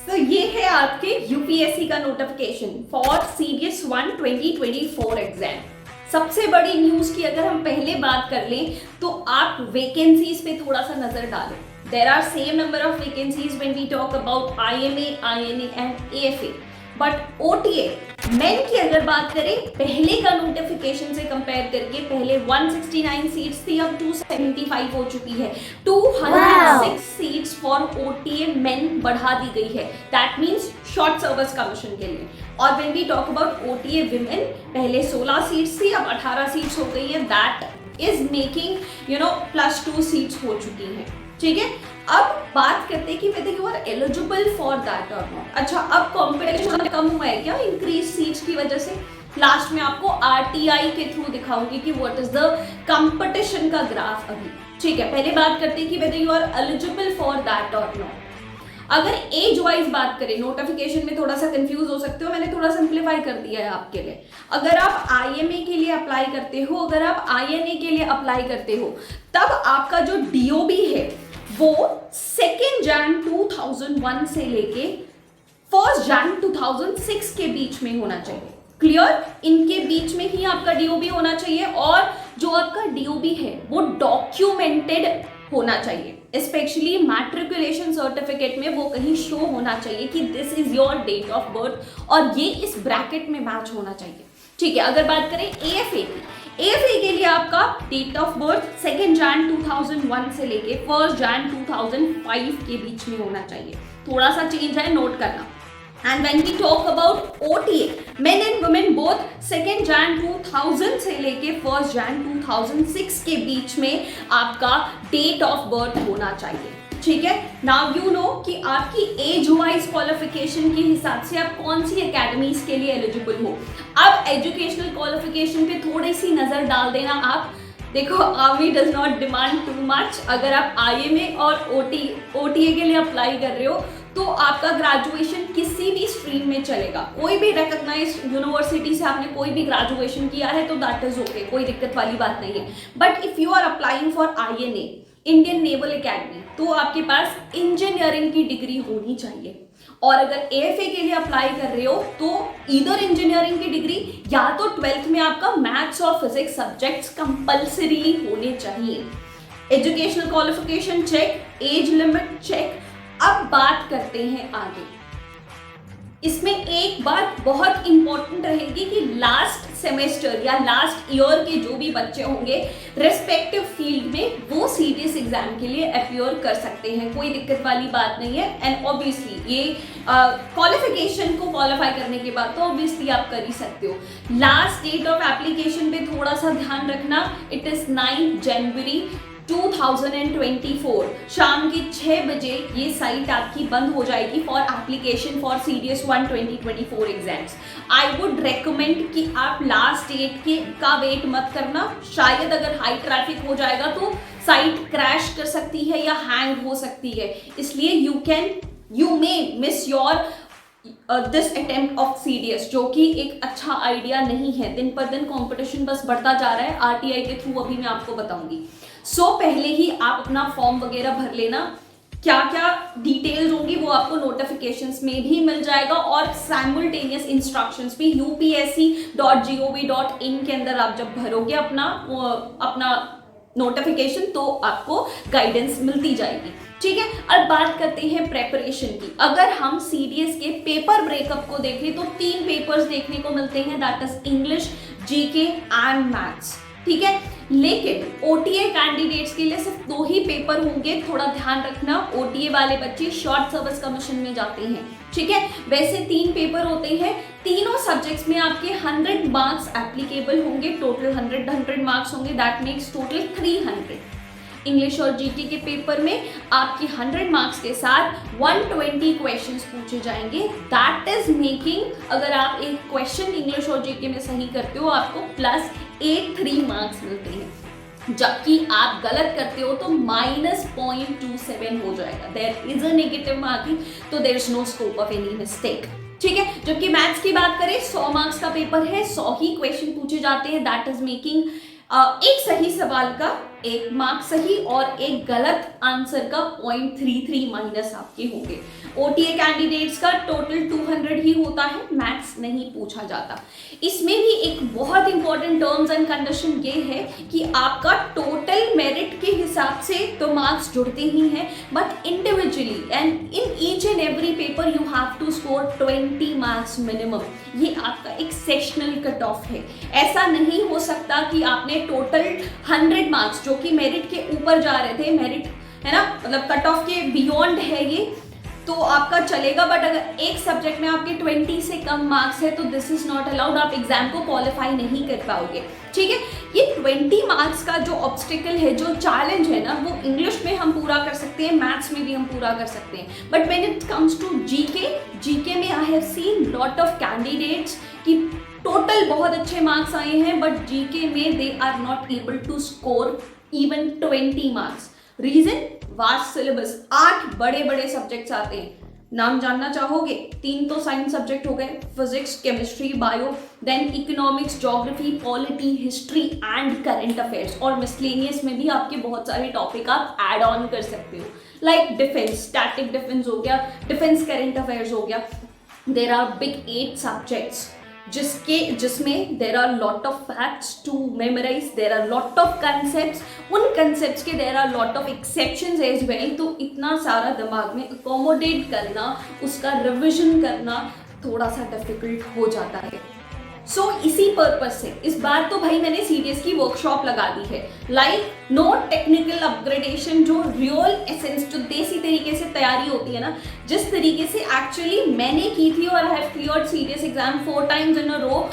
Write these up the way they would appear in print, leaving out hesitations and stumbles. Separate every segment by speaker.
Speaker 1: तो ये है आपके यूपीएससी का नोटिफिकेशन फॉर सीडीएस 1 2024 एग्जाम। सबसे बड़ी न्यूज की अगर हम पहले बात कर लें तो आप वैकेंसीज पे थोड़ा सा नजर डालो। There are same number of vacancies when we talk about IMA, INA and AFA, but OTA men की अगर बात करें पहले का नोटिफिकेशन से कंपेयर करके पहले 169 सीट्स थी, अब 275 हो चुकी है। 206 सीट्स फॉर ओटीए मेन बढ़ा दी गई है, that means short service commission के लिए। और when we talk about OTA women, पहले 16 सीट्स थी, अब 18 सीट्स हो गई है, दैट इज मेकिंग +2 सीट्स हो चुकी है। ठीक है, अब बात करते हैं कि whether you are eligible for that or not। अच्छा, अब कंपटीशन कम हुआ है क्या इंक्रीज सीट्स की वजह से? लास्ट में आपको आरटीआई के थ्रू दिखाऊंगी कि व्हाट इज द कंपटीशन का ग्राफ अभी। ठीक है, पहले बात करते हैं कि whether you are eligible for that or not। अगर एज वाइज बात करें, नोटिफिकेशन में थोड़ा सा कंफ्यूज हो सकते हो, मैंने थोड़ा सिंप्लीफाई कर दिया है आपके लिए। अगर आप आईएमए के लिए अप्लाई करते हो, अगर आप आईएनए के लिए अप्लाई करते हो, तब आपका जो डीओबी है वो 2 जन 2001 से लेके 1 जन 2006 के बीच में होना चाहिए। क्लियर? इनके बीच में ही आपका डीओबी होना चाहिए, और जो आपका डीओबी है वो डॉक्यूमेंटेड होना चाहिए। स्पेशली मैट्रिकुलेशन सर्टिफिकेट में वो कहीं शो होना चाहिए कि this is your date of birth, और ये इस ब्रैकेट में मैच होना चाहिए। ठीक है, अगर बात करें एएफए की, एएफए के लिए आपका डेट ऑफ बर्थ 2 जन 2001 से लेके 1 जन 2005 के बीच में होना चाहिए। थोड़ा सा चेंज है, नोट करना। And when we talk about OTA, men and women both 2 जन 2000 से लेके 1 जन 2006 के बीच में आपका डेट ऑफ बर्थ होना चाहिए। ठीक है, नाउ यू नो कि आपकी एज वाइज क्वालिफिकेशन के हिसाब से आप कौन सी एकेडमीज के लिए एलिजिबल हो। अब एजुकेशनल क्वालिफिकेशन पे थोड़ी सी नजर डाल देना आप। देखो, army does not demand too much. अगर आप आईएमए और ओटीए के लिए अप्लाई कर रहे हो तो आपका ग्रेजुएशन किसी भी स्ट्रीम में चलेगा। कोई भी रिकॉग्नाइज्ड यूनिवर्सिटी से आपने कोई भी ग्रेजुएशन किया है तो दैट इज ओके, कोई दिक्कत वाली बात नहीं है। But if you are applying for INA, Indian naval academy, तो आपके पास इंजीनियरिंग की डिग्री होनी चाहिए। और अगर एएफए के लिए अप्लाई कर रहे हो तो इधर इंजीनियरिंग की डिग्री या तो 12th में आपका मैथ्स और फिजिक्स सब्जेक्ट्स कंपल्सरी होने चाहिए। Educational qualification check, age limit check. अब बात करते हैं आगे। इसमें एक बात बहुत इंपॉर्टेंट रहेगी कि लास्ट सेमेस्टर या लास्ट ईयर के जो भी बच्चे होंगे रेस्पेक्टिव फील्ड में, वो सीडीएस एग्जाम के लिए अपीयर कर सकते हैं, कोई दिक्कत वाली बात नहीं है। एंड ऑब्वियसली ये क्वालिफिकेशन को क्वालिफाई करने के बाद तो ऑब्वियसली आप कर ही सकते हो। लास्ट डेट ऑफ एप्लीकेशन पे थोड़ा सा ध्यान रखना, इट इज 9 जनवरी 2024 शाम के 6 बजे ये साइट आपकी बंद हो जाएगी for application for CDS 1 2024 exams. I would recommend कि आप लास्ट डेट का वेट मत करना। शायद अगर हाई ट्रैफिक हो जाएगा तो साइट क्रैश कर सकती है या हैंग हो सकती है, इसलिए you may miss your this attempt of CDS, जो कि एक अच्छा आइडिया नहीं है। दिन पर दिन कंपटीशन बस बढ़ता जा रहा है, आरटीआई के थ्रू अभी मैं आपको बताऊंगी। सो पहले ही आप अपना फॉर्म वगैरह भर लेना। क्या क्या डिटेल्स होंगी वो आपको नोटिफिकेशंस में भी मिल जाएगा, और साइमल्टेनियस इंस्ट्रक्शंस भी upsc.gov.in के अंदर आप जब भरोगे अपना नोटिफिकेशन तो आपको गाइडेंस मिलती जाएगी। ठीक है, अब बात करते हैं प्रेपरेशन की। अगर हम सीडीएस के पेपर ब्रेकअप को देखें तो 3 पेपर्स देखने को मिलते हैं, that is English, GK and maths. ठीक है, लेकिन ओटीए कैंडिडेट्स के लिए सिर्फ 2 ही पेपर होंगे, थोड़ा ध्यान रखना। ओटीए वाले बच्चे शॉर्ट सर्विस कमीशन में जाते हैं। ठीक है, वैसे 3 पेपर होते हैं, तीनों सब्जेक्ट्स में आपके 100 मार्क्स एप्लीकेबल होंगे। टोटल 100 मार्क्स होंगे, दैट मेक्स टोटल 300। इंग्लिश और जीके के पेपर में आपके 100 मार्क्स के साथ 120 क्वेश्चंस पूछे जाएंगे, दैट इज मेकिंग, अगर आप एक क्वेश्चन इंग्लिश और जीके में सही करते हो आपको +83 मार्क्स मिलते हैं। जबकि आप गलत करते हो तो -0.27 हो जाएगा। There is a negative marking, तो there is no scope of any mistake. ठीक है, जबकि मैथ्स की बात करें 100 मार्क्स का पेपर है, 100 ही क्वेश्चन पूछे जाते हैं, दैट इज मेकिंग एक सही सवाल का एक मार्क्स सही और एक गलत आंसर का 0.33 माइनस आपके होंगे। ओटीए कैंडिडेट्स का टोटल 200 ही होता है, मैथ्स नहीं पूछा जाता। इसमें भी एक बहुत इंपॉर्टेंट टर्म्स एंड कंडीशन ये है कि आपका टोटल मेरिट के हिसाब से तो मार्क्स जुड़ते ही हैं, but individually and in each and every paper you have to score 20 marks minimum. ये आपका एक सेशनल कट ऑफ है। ऐसा नहीं हो सकता कि आपने टोटल 100 मार्क्स जो कि मेरिट के ऊपर जा रहे थे, मेरिट है ना, मतलब कट ऑफ के बियॉन्ड है ये, तो आपका चलेगा, बट अगर एक सब्जेक्ट में आपके 20 से कम मार्क्स है तो दिस इज नॉट अलाउड, आप एग्जाम को क्वालिफाई नहीं कर पाओगे। ठीक है, ये 20 मार्क्स का जो ऑब्स्टिकल है, जो चैलेंज है ना, वो इंग्लिश में हम पूरा कर सकते हैं, मैथ्स में भी हम पूरा कर सकते हैं, but when it comes to GK में I have seen lot of candidates कि टोटल बहुत अच्छे मार्क्स आए हैं, बट जीके में they are not able to score even 20 marks. Reason, vast syllabus, 8 बड़े बड़े सब्जेक्ट्स आते हैं। नाम जानना चाहोगे? 3 तो साइंस सब्जेक्ट हो गए, physics, chemistry, bio, then economics, geography, polity, history and current affairs, और मिसलेनियस में भी आपके बहुत सारे टॉपिक आप ऐड ऑन कर सकते हो, लाइक डिफेंस, स्टैटिक डिफेंस हो गया, डिफेंस करंट अफेयर्स हो गया। देयर आर बिग 8 सब्जेक्ट्स जिसमें there are lot of facts to memorize, there are lot of concepts, उन कंसेप्ट्स के there are lot of exceptions as well. तो इतना सारा दिमाग में अकोमोडेट करना, उसका रिविजन करना थोड़ा सा डिफिकल्ट हो जाता है। सो इसी पर्पज से इस बार तो भाई मैंने सीडीएस की वर्कशॉप लगा दी है, लाइक नो टेक्निकल अपग्रेडेशन, जो रियल एसेंस, जो देसी तरीके से तैयारी होती है ना, जिस तरीके से एक्चुअली मैंने की थी और I have cleared CDS exam 4 times in a row,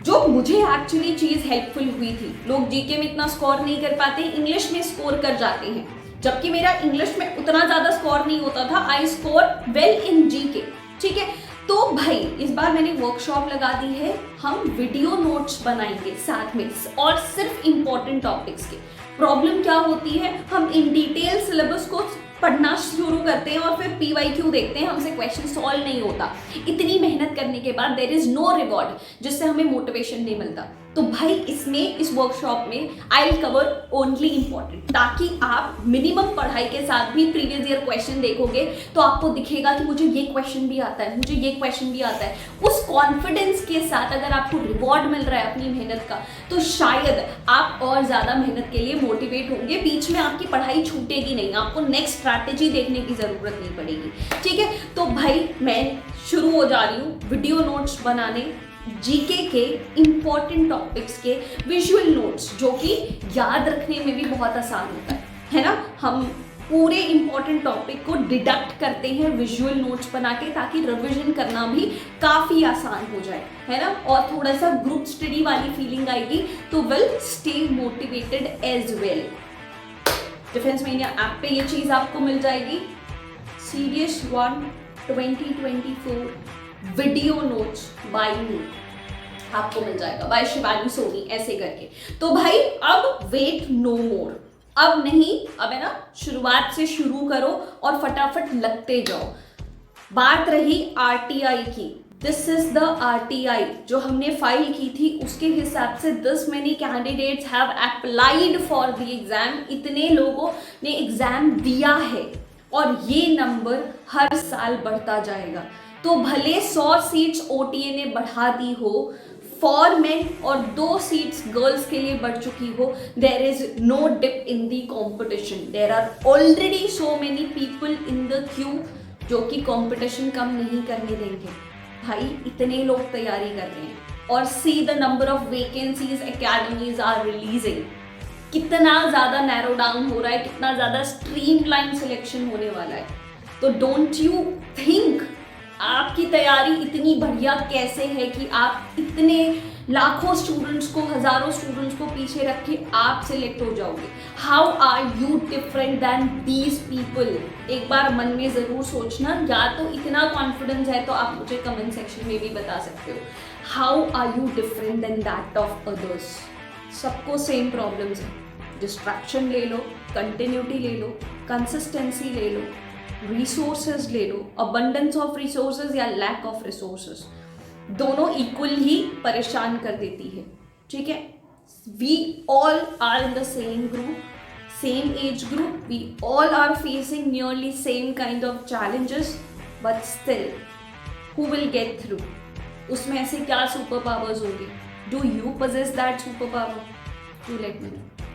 Speaker 1: जो मुझे एक्चुअली चीज हेल्पफुल हुई थी। लोग जीके में इतना स्कोर नहीं कर पाते, इंग्लिश में स्कोर कर जाते हैं, जबकि मेरा इंग्लिश में उतना ज्यादा स्कोर नहीं होता था। I score well in GK. ठीक है, तो भाई इस बार मैंने वर्कशॉप लगा दी है, हम वीडियो नोट्स बनाएंगे साथ में, और सिर्फ इंपॉर्टेंट टॉपिक्स के। प्रॉब्लम क्या होती है, हम इन डिटेल सिलेबस को पढ़ना शुरू करते हैं और फिर PYQ देखते हैं, हमसे क्वेश्चन सॉल्व नहीं होता। इतनी मेहनत करने के बाद देयर इज नो रिवॉर्ड, जिससे हमें मोटिवेशन नहीं मिलता। तो भाई इसमें, इस वर्कशॉप में I will cover only important, ताकि आप मिनिमम पढ़ाई के साथ भी प्रीवियस ईयर क्वेश्चन देखोगे तो आपको दिखेगा कि मुझे ये क्वेश्चन भी आता है, मुझे ये क्वेश्चन भी आता है। उस कॉन्फिडेंस के साथ अगर आपको रिवॉर्ड मिल रहा है अपनी मेहनत का, तो शायद आप और ज्यादा मेहनत के लिए मोटिवेट होंगे, बीच में आपकी पढ़ाई छूटेगी नहीं, आपको नेक्स्ट स्ट्रैटेजी देखने की जरूरत नहीं पड़ेगी। ठीक है, तो भाई मैं शुरू हो जा रही हूँ वीडियो नोट्स बनाने, जीके के इंपॉर्टेंट टॉपिक्स के विजुअल नोट्स, जो कि याद रखने में भी बहुत आसान होता है ना। हम पूरे इंपॉर्टेंट टॉपिक को डिडक्ट करते हैं विजुअल नोट्स बना के, ताकि रिवीजन करना भी काफ़ी आसान हो जाए, है ना, और थोड़ा सा ग्रुप स्टडी वाली फीलिंग आएगी, तो will stay motivated as well. Defence mania app पे ये चीज़ आपको मिल जाएगी, CDS 1 2024 video notes by me आपको मिल जाएगा, बाय शिवानी सोनी, ऐसे करके। तो भाई अब वेट नो मोर, अब नहीं, अब है ना, शुरुआत से शुरू करो और फटाफट लगते जाओ। बात रही आरटीआई की, दिस इज द आरटीआई जो हमने फाइल की थी, उसके हिसाब से this many candidates have applied for the exam, इतने लोगों ने एग्जाम दिया है, और ये नंबर हर साल बढ़ता जाएगा। तो भले 100 सीट्स ओटीए ने बढ़ा दी हो फॉर मेन और 2 सीट्स गर्ल्स के लिए बढ़ चुकी हो, there is no dip in the competition, there are already so many people in the queue जो कि कॉम्पिटिशन कम नहीं करने देंगे। भाई इतने लोग तैयारी कर रहे हैं, और see the number of vacancies academies are releasing, कितना ज़्यादा नैरो डाउन हो रहा है, कितना ज़्यादा स्ट्रीमलाइन सिलेक्शन होने वाला है। तो डोंट यू थिंक आपकी तैयारी इतनी बढ़िया कैसे है कि आप इतने लाखों स्टूडेंट्स को, हजारों स्टूडेंट्स को पीछे रख के आप सिलेक्ट हो जाओगे। How are you different than these people? एक बार मन में ज़रूर सोचना, या तो इतना कॉन्फिडेंस है तो आप मुझे कमेंट सेक्शन में भी बता सकते हो, how are you different than that of others? सबको सेम प्रॉब्लम्स है, डिस्ट्रैक्शन ले लो, कंटिन्यूटी ले लो, कंसिस्टेंसी ले लो, रिसोर्सेज ले लो, अबंडेंस ऑफ रिसोर्सेज या लैक ऑफ रिसोर्सेज, दोनों इक्वल ही परेशान कर देती है। ठीक है, We all are in the same group, same age group. We all are facing nearly same kind of challenges, but still, who will get through? उसमें ऐसे क्या सुपर पावर्स होंगे? Do you possess that superpower? Do let me know.